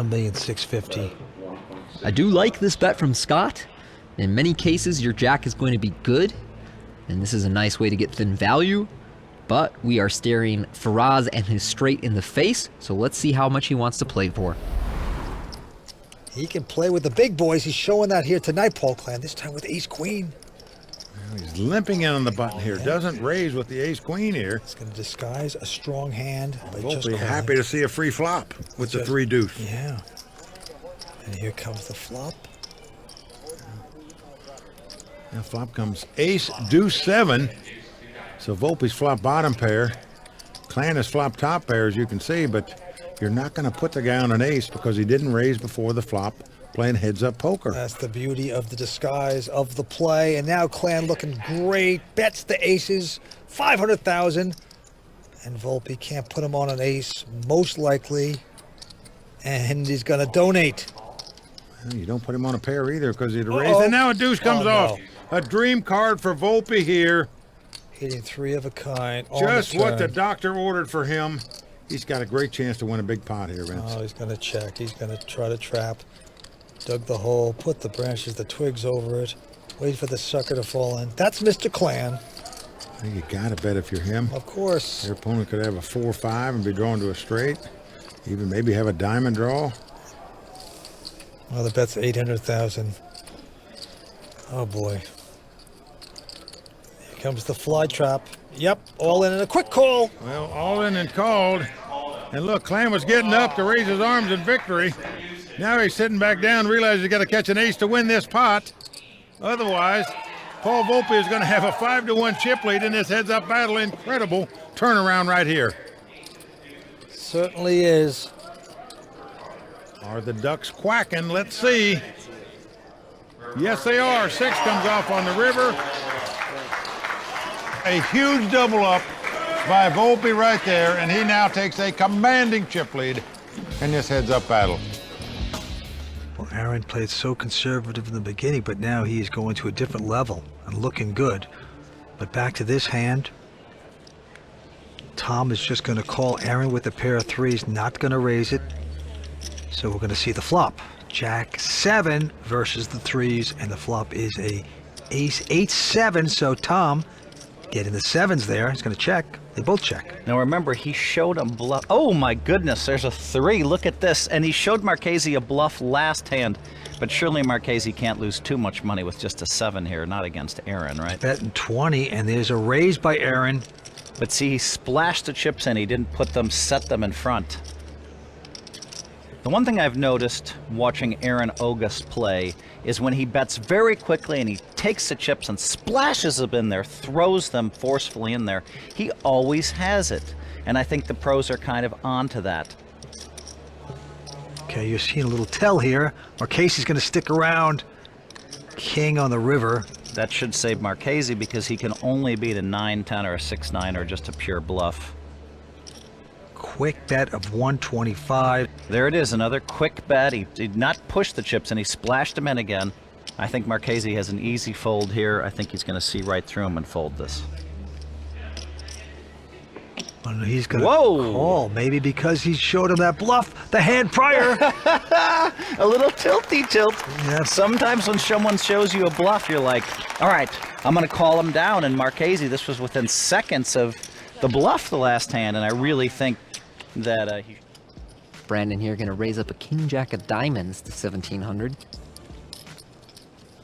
1,650,000. I do like this bet from Scott. In many cases, your jack is going to be good, and this is a nice way to get thin value, but we are staring Faraz and his straight in the face, so let's see how much he wants to play for. He can play with the big boys. He's showing that here tonight, Paul Clan, this time with ace-queen. Well, he's limping in on the button here. Doesn't raise with the ace-queen here. It's going to disguise a strong hand. We'll be happy to see a free flop with the 3-deuce. Yeah. And here comes the flop. Now flop comes ace-deuce-7. So Volpe's flop bottom pair. Clan is flop top pair, as you can see, but you're not going to put the guy on an ace because he didn't raise before the flop, playing heads-up poker. That's the beauty of the disguise of the play. And now Clan looking great. Bets the aces, 500,000. And Volpe can't put him on an ace, most likely. And he's going to donate. Well, you don't put him on a pair either because he'd raise. And now a deuce comes off. A dream card for Volpe here. Hitting 3 of a kind. Just what the doctor ordered for him. He's got a great chance to win a big pot here, Vince. Oh, he's going to check. He's going to try to trap. Dug the hole, put the branches, the twigs over it. Wait for the sucker to fall in. That's Mr. Clan. Well, you got to bet if you're him. Of course. Your opponent could have a 4-5 and be drawn to a straight. Even maybe have a diamond draw. Well, the bet's 800,000. Oh, boy. Here comes the fly trap. Yep, all in and a quick call. Well, all in and called. And look, Clan was getting up to raise his arms in victory. Now he's sitting back down, realizes he's got to catch an ace to win this pot. Otherwise, Paul Volpe is going to have a 5-1 chip lead in this heads-up battle. Incredible turnaround right here. Certainly is. Are the ducks quacking? Let's see. Yes, they are. 6 comes off on the river. A huge double up by Volpe right there, and he now takes a commanding chip lead in this heads-up battle. Well, Aaron played so conservative in the beginning, but now he is going to a different level and looking good. But back to this hand. Tom is just going to call Aaron with a pair of 3s, not going to raise it. So we're going to see the flop. Jack 7 versus the 3s, and the flop is a ace 8-7. So Tom getting the 7s there. He's going to check. They both check. Now remember, he showed a bluff. Oh my goodness, there's a 3. Look at this. And he showed Marchese a bluff last hand. But surely Marchese can't lose too much money with just a 7 here, not against Aaron, right? Betting 20, and there's a raise by Aaron. But see, he splashed the chips in. He didn't put them, set them in front. The one thing I've noticed watching Aaron Ogus play is when he bets very quickly and he takes the chips and splashes them in there, throws them forcefully in there, he always has it. And I think the pros are kind of onto that. Okay, you're seeing a little tell here. Marchese's going to stick around. King on the river. That should save Marchese because he can only beat a 9-10 or a 6-9 or just a pure bluff. Quick bet of 125. There it is, another quick bet. He did not push the chips and he splashed them in again. I think Marchese has an easy fold here. I think he's going to see right through him and fold this. And he's going to call, maybe because he showed him that bluff the hand prior. A little tilty tilt. Yeah. Sometimes when someone shows you a bluff, you're like, all right, I'm going to call him down. And Marchese, this was within seconds of the bluff the last hand, and I really think that Brandon here going to raise up a king jack of diamonds to 1,700.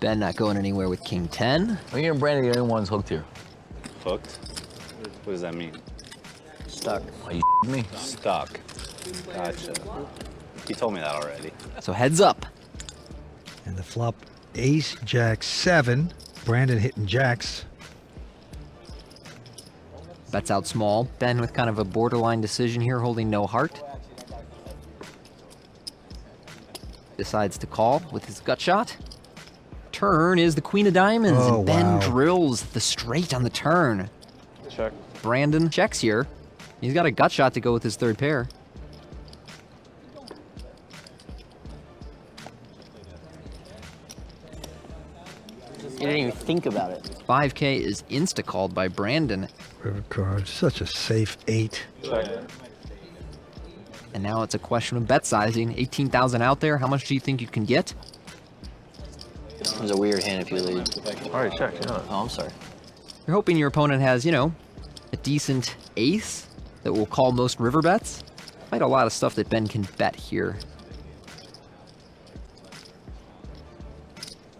Ben not going anywhere with king 10. I think you and Brandon are the only ones hooked here. Hooked? What does that mean? Stuck. Are you me? Stuck. Gotcha. He told me that already. So heads up. And the flop, ace, jack 7. Brandon hitting jacks. Bets out small. Ben with kind of a borderline decision here, holding no heart. Decides to call with his gut shot. Turn is the queen of diamonds, and Ben drills the straight on the turn. Check. Brandon checks here. He's got a gut shot to go with his 3rd pair. You didn't even think about it. 5K is insta-called by Brandon. River card, such a safe 8. Check. And now it's a question of bet sizing. 18,000 out there. How much do you think you can get? It was a weird hand if you lead. Already checked, yeah. Oh, I'm sorry. You're hoping your opponent has, you know, a decent ace that will call most river bets. Quite a lot of stuff that Ben can bet here.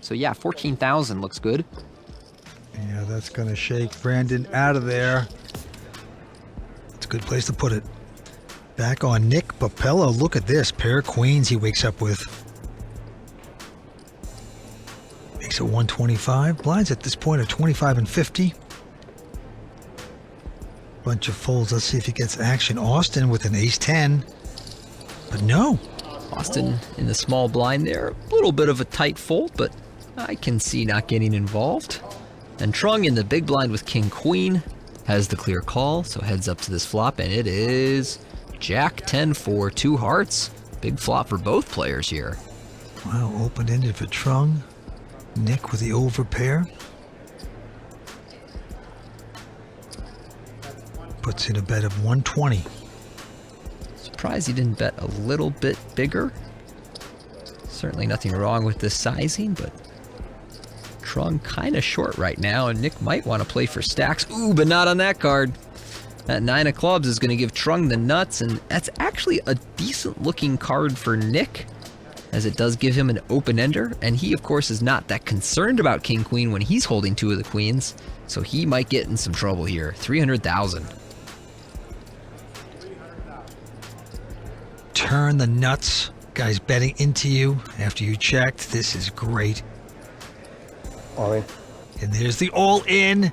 So yeah, 14,000 looks good. Yeah, that's going to shake Brandon out of there. It's a good place to put it. Back on Nick Papello. Look at this. Pair of queens he wakes up with. Makes it 125. Blinds at this point are 25 and 50. Bunch of folds. Let's see if he gets action. Austin with an ace-10. But no. Austin in the small blind there. A little bit of a tight fold, but I can see not getting involved. And Trung in the big blind with king-queen has the clear call, so heads up to this flop, and it is Jack-10 for 2 hearts. Big flop for both players here. Wow, open-ended for Trung. Nick with the overpair. Puts in a bet of 120. Surprised he didn't bet a little bit bigger. Certainly nothing wrong with this sizing, but Trung kind of short right now, and Nick might want to play for stacks. Ooh, but not on that card. That 9 of clubs is going to give Trung the nuts, and that's actually a decent looking card for Nick, as it does give him an open-ender, and he, of course, is not that concerned about king-queen when he's holding 2 of the queens, so he might get in some trouble here. 300,000. Turn the nuts. Guys betting into you after you checked. This is great. All in. And there's the all-in.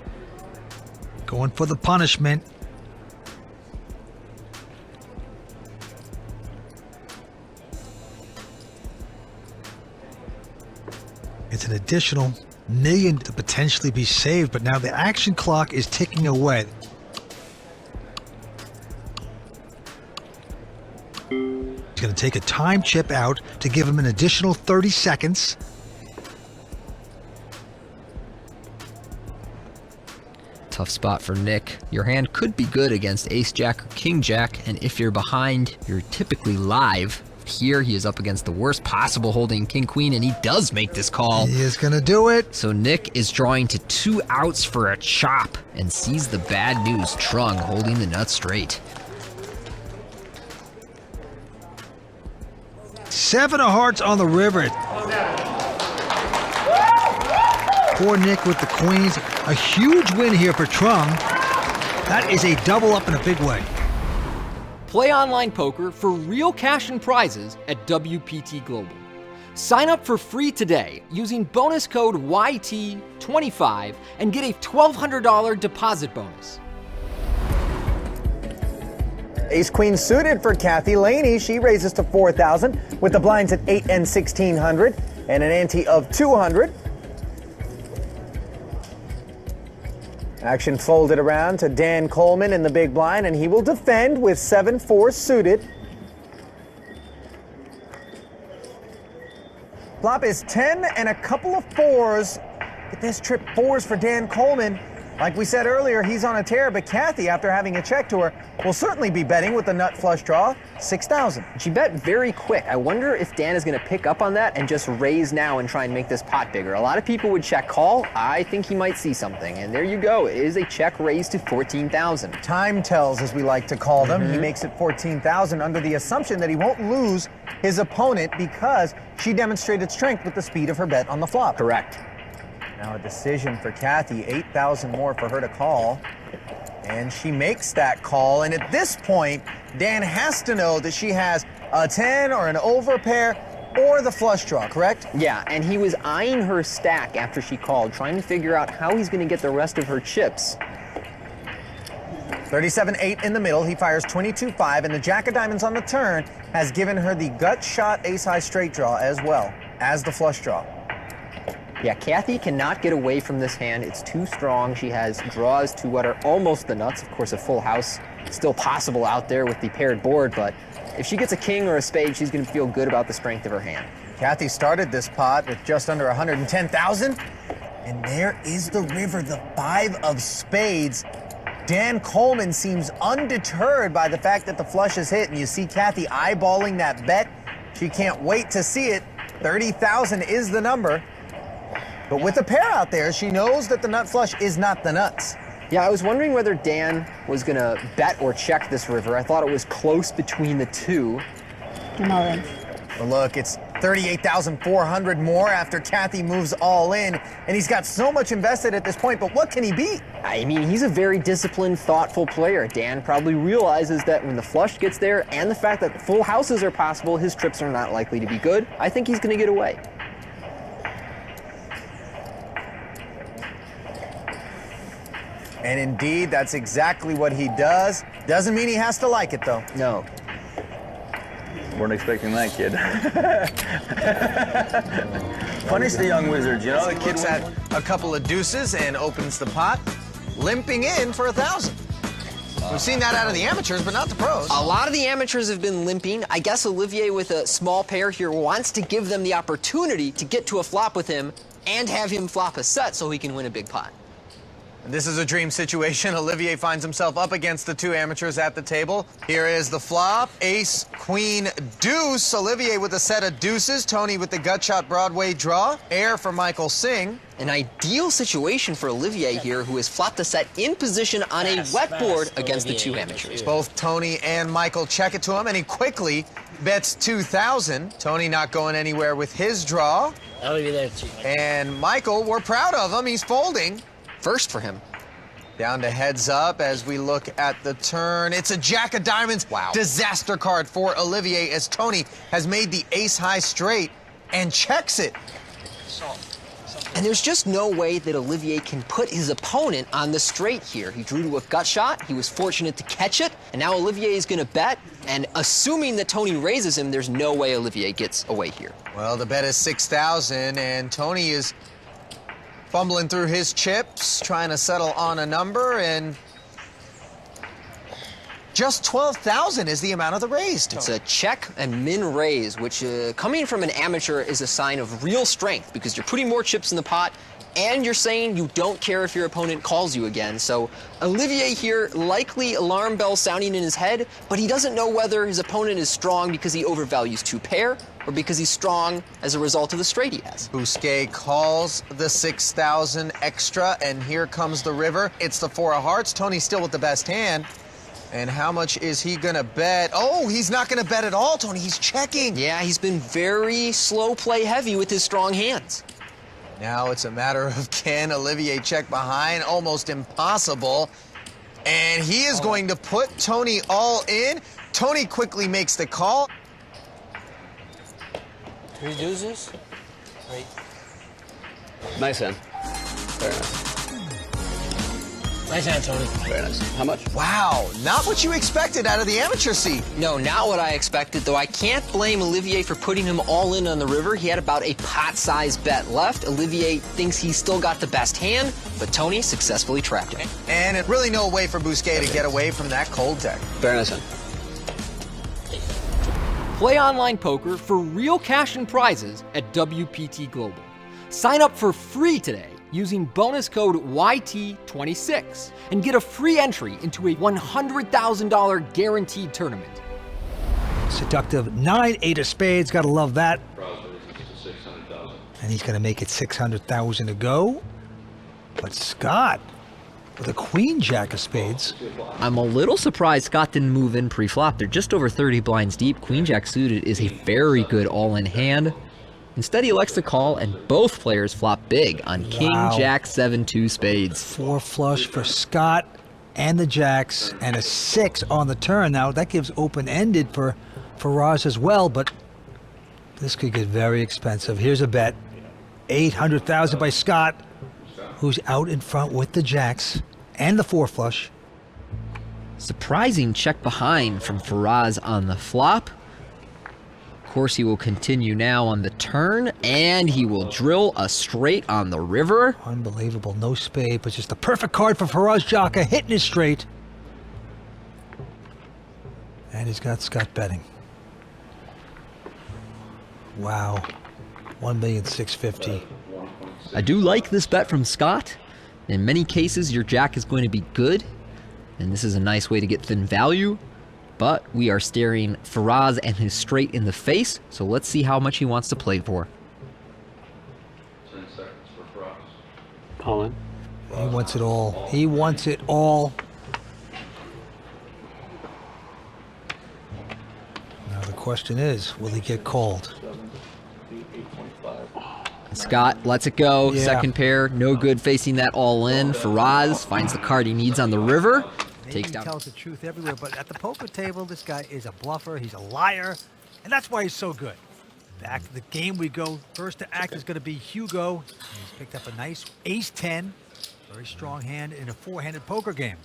Going for the punishment. It's an additional $1 million to potentially be saved, but now the action clock is ticking away. He's going to take a time chip out to give him an additional 30 seconds. Tough spot for Nick. Your hand could be good against ace-jack or king-jack, and if you're behind, you're typically live. Here, he is up against the worst possible holding king-queen, and he does make this call. He is going to do it. So Nick is drawing to 2 outs for a chop and sees the bad news. Trung holding the nut straight. 7 of hearts on the river. Poor Nick with the queens. A huge win here for Trung. That is a double up in a big way. Play online poker for real cash and prizes at WPT Global. Sign up for free today using bonus code YT25 and get a $1,200 deposit bonus. Ace-queen suited for Kathy Laney. She raises to 4,000 with the blinds at 8 and 1,600 and an ante of 200. Action folded around to Dan Coleman in the big blind, and he will defend with 7-4 suited. Flop is 10 and a couple of 4s. But this trip 4s for Dan Coleman. Like we said earlier, he's on a tear, but Kathy, after having a check to her, will certainly be betting with the nut flush draw, 6,000. She bet very quick. I wonder if Dan is going to pick up on that and just raise now and try and make this pot bigger. A lot of people would check call. I think he might see something. And there you go. It is a check raise to 14,000. Time tells, as we like to call them. He makes it 14,000 under the assumption that he won't lose his opponent because she demonstrated strength with the speed of her bet on the flop. Correct. Now a decision for Kathy, 8,000 more for her to call. And she makes that call. And at this point, Dan has to know that she has a 10 or an overpair or the flush draw, correct? Yeah, and he was eyeing her stack after she called, trying to figure out how he's going to get the rest of her chips. 37-8 in the middle. He fires 22-5, and the jack of diamonds on the turn has given her the gut shot ace-high straight draw as well as the flush draw. Yeah, Kathy cannot get away from this hand. It's too strong. She has draws to what are almost the nuts. Of course, a full house still possible out there with the paired board, but if she gets a king or a spade, she's going to feel good about the strength of her hand. Kathy started this pot with just under 110,000, and there is the river, the 5 of spades. Dan Coleman seems undeterred by the fact that the flush is hit, and you see Kathy eyeballing that bet. She can't wait to see it. 30,000 is the number. But with the pair out there, she knows that the nut flush is not the nuts. Yeah, I was wondering whether Dan was going to bet or check this river. I thought it was close between the two. No. Well, look, it's 38,400 more after Kathy moves all in, and he's got so much invested at this point, but what can he beat? I mean, he's a very disciplined, thoughtful player. Dan probably realizes that when the flush gets there and the fact that full houses are possible, his trips are not likely to be good. I think he's going to get away. And indeed, that's exactly what he does. Doesn't mean he has to like it, though. No. Weren't expecting that, kid. Punish the young wizard, you know? The kid Looks at a couple of deuces and opens the pot, limping in for 1,000. We've seen that out of the amateurs, but not the pros. A lot of the amateurs have been limping. I guess Olivier, with a small pair here, wants to give them the opportunity to get to a flop with him and have him flop a set so he can win a big pot. This is a dream situation. Olivier finds himself up against the two amateurs at the table. Here is the flop, ace, queen, deuce. Olivier with a set of deuces. Tony with the gut shot Broadway draw. Air for Michael Singh. An ideal situation for Olivier here, who has flopped a set in position on a wet board against the two amateurs. Both Tony and Michael check it to him, and he quickly bets 2,000. Tony not going anywhere with his draw. And Michael, we're proud of him. He's folding. First for him. Down to heads up as we look at the turn. It's a jack of diamonds. Wow. Disaster card for Olivier as Tony has made the ace high straight and checks it. And there's just no way that Olivier can put his opponent on the straight here. He drew to a gut shot. He was fortunate to catch it. And now Olivier is going to bet. And assuming that Tony raises him, there's no way Olivier gets away here. Well, the bet is 6,000, and Tony is fumbling through his chips, trying to settle on a number, and just 12,000 is the amount of the raised. It's a check and min raise, which coming from an amateur is a sign of real strength because you're putting more chips in the pot and you're saying you don't care if your opponent calls you again. So Olivier here, likely alarm bell sounding in his head, but he doesn't know whether his opponent is strong because he overvalues two pair or because he's strong as a result of the straight he has. Bousquet calls the 6,000 extra, and here comes the river. It's the four of hearts. Tony's still with the best hand. And how much is he gonna bet? Oh, he's not gonna bet at all, Tony. He's checking. Yeah, he's been very slow play heavy with his strong hands. Now it's a matter of can Olivier check behind? Almost impossible. And he is going to put Tony all in. Tony quickly makes the call. Three deuces? Right. Nice hand. Very nice. Nice hand, Tony. Very nice. How much? Wow, not what you expected out of the amateur seat. No, not what I expected, though I can't blame Olivier for putting him all in on the river. He had about a pot-sized bet left. Olivier thinks he's still got the best hand, but Tony successfully trapped him. And it really no way for Bousquet to get away from that cold deck. Very nice hand. Play online poker for real cash and prizes at WPT Global. Sign up for free today using bonus code YT26 and get a free entry into a $100,000 guaranteed tournament. Seductive 9, 8 of spades. Gotta love that. And he's gonna make it 600,000 to go. But Scott with a queen jack of spades. I'm a little surprised Scott didn't move in pre-flop. They're just over 30 blinds deep. Queen jack suited is a very good all-in hand. Instead, he elects to call, and both players flop big on King, Jack, 7, 2 spades. 4 flush for Scott and the jacks, and a 6 on the turn. Now, that gives open-ended for Faraz as well, but this could get very expensive. Here's a bet. 800,000 by Scott, who's out in front with the jacks and the 4 flush. Surprising check behind from Faraz on the flop. Of course, he will continue now on the turn, and he will drill a straight on the river. Unbelievable. No spade, but just the perfect card for Faraz Jaka, hitting his straight. And he's got Scott betting. Wow. 1,650,000. I do like this bet from Scott. In many cases, your jack is going to be good. And this is a nice way to get thin value, but we are staring Faraz and his straight in the face, so let's see how much he wants to play for. 10 seconds for Faraz. All in. He wants it all. He wants it all. Now the question is, will he get called? Scott lets it go. Yeah. Second pair, no good facing that all in. Faraz finds the card he needs on the river. Maybe Takes he down. tells the truth everywhere, but at the poker table, this guy is a bluffer. He's a liar, and that's why he's so good. Back to the game we go. First to act is going to be Hugo. He's picked up a nice ace-10. Very strong hand in a four-handed poker game.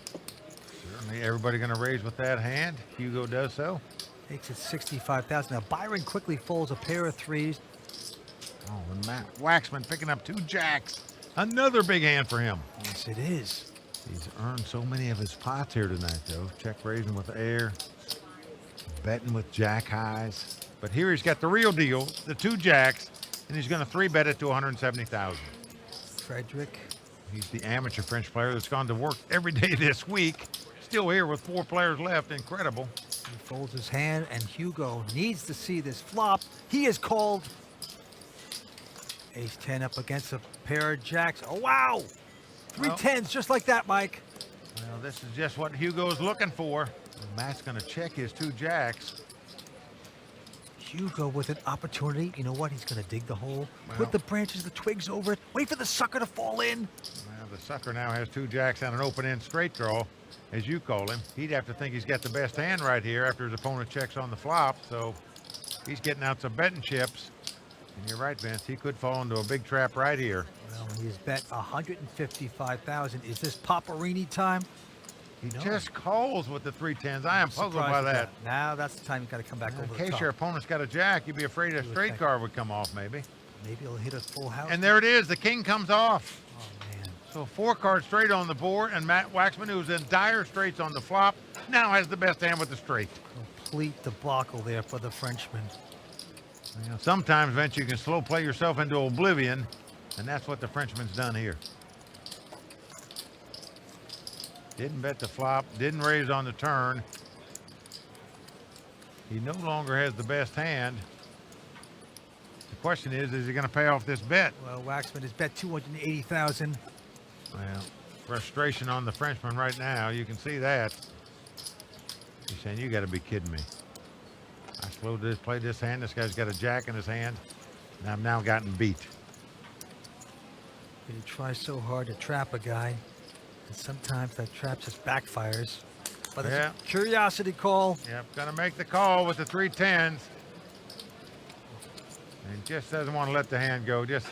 Certainly everybody going to raise with that hand. Hugo does so. Takes it 65,000. Now Byron quickly folds a pair of threes. Oh, and Matt Waxman picking up 2 jacks. Another big hand for him. Yes, it is. He's earned so many of his pots here tonight, though. Check raising with air, betting with jack highs. But here he's got the real deal, the 2 jacks, and he's going to 3-bet it to 170,000. Frederick. He's the amateur French player that's gone to work every day this week. Still here with 4 players left. Incredible. He folds his hand, and Hugo needs to see this flop. He is called. Ace-10 up against a pair of jacks. Oh, wow! 3 Well, 10s just like that, Mike. Well, this is just what Hugo's looking for. Matt's going to check his 2 jacks. Hugo with an opportunity. You know what? He's going to dig the hole, Well. put the branches, the twigs over it, wait for the sucker to fall in. Well, the sucker now has 2 jacks and an open-end straight draw, as you call him. He'd have to think he's got the best hand right here after his opponent checks on the flop, so he's getting out some betting chips. And you're right, Vince. He could fall into a big trap right here. Well, he's bet 155,000. Is this Paparini time? He just calls with the 3 10s. I am puzzled by Surprised with that. Now that's the time you got to come back In over the case top. your opponent's got a jack, you'd be afraid a would straight think. card would come off, maybe. Maybe he'll hit a full house. And there it is. The king comes off. Oh, man. So 4 cards straight on the board, and Matt Waxman, who's in dire straits on the flop, now has the best hand with the straight. Complete debacle there for the Frenchman. You know, sometimes, Vince, you can slow play yourself into oblivion, and that's what the Frenchman's done here. Didn't bet the flop, didn't raise on the turn. He no longer has the best hand. The question is he going to pay off this bet? Well, Waxman has bet 280,000. Well, frustration on the Frenchman right now. You can see that. He's saying, you got to be kidding me. I slowed this, played this hand. This guy's got a jack in his hand, and I've now gotten beat. You try so hard to trap a guy, and sometimes that trap just backfires. But it's Yeah. a curiosity call. Yep, gonna make the call with the 3 10s. And just doesn't want to let the hand go. Just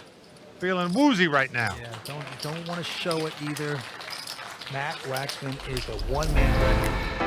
feeling woozy right now. Yeah, don't want to show it either. Matt Waxman is a one-man record.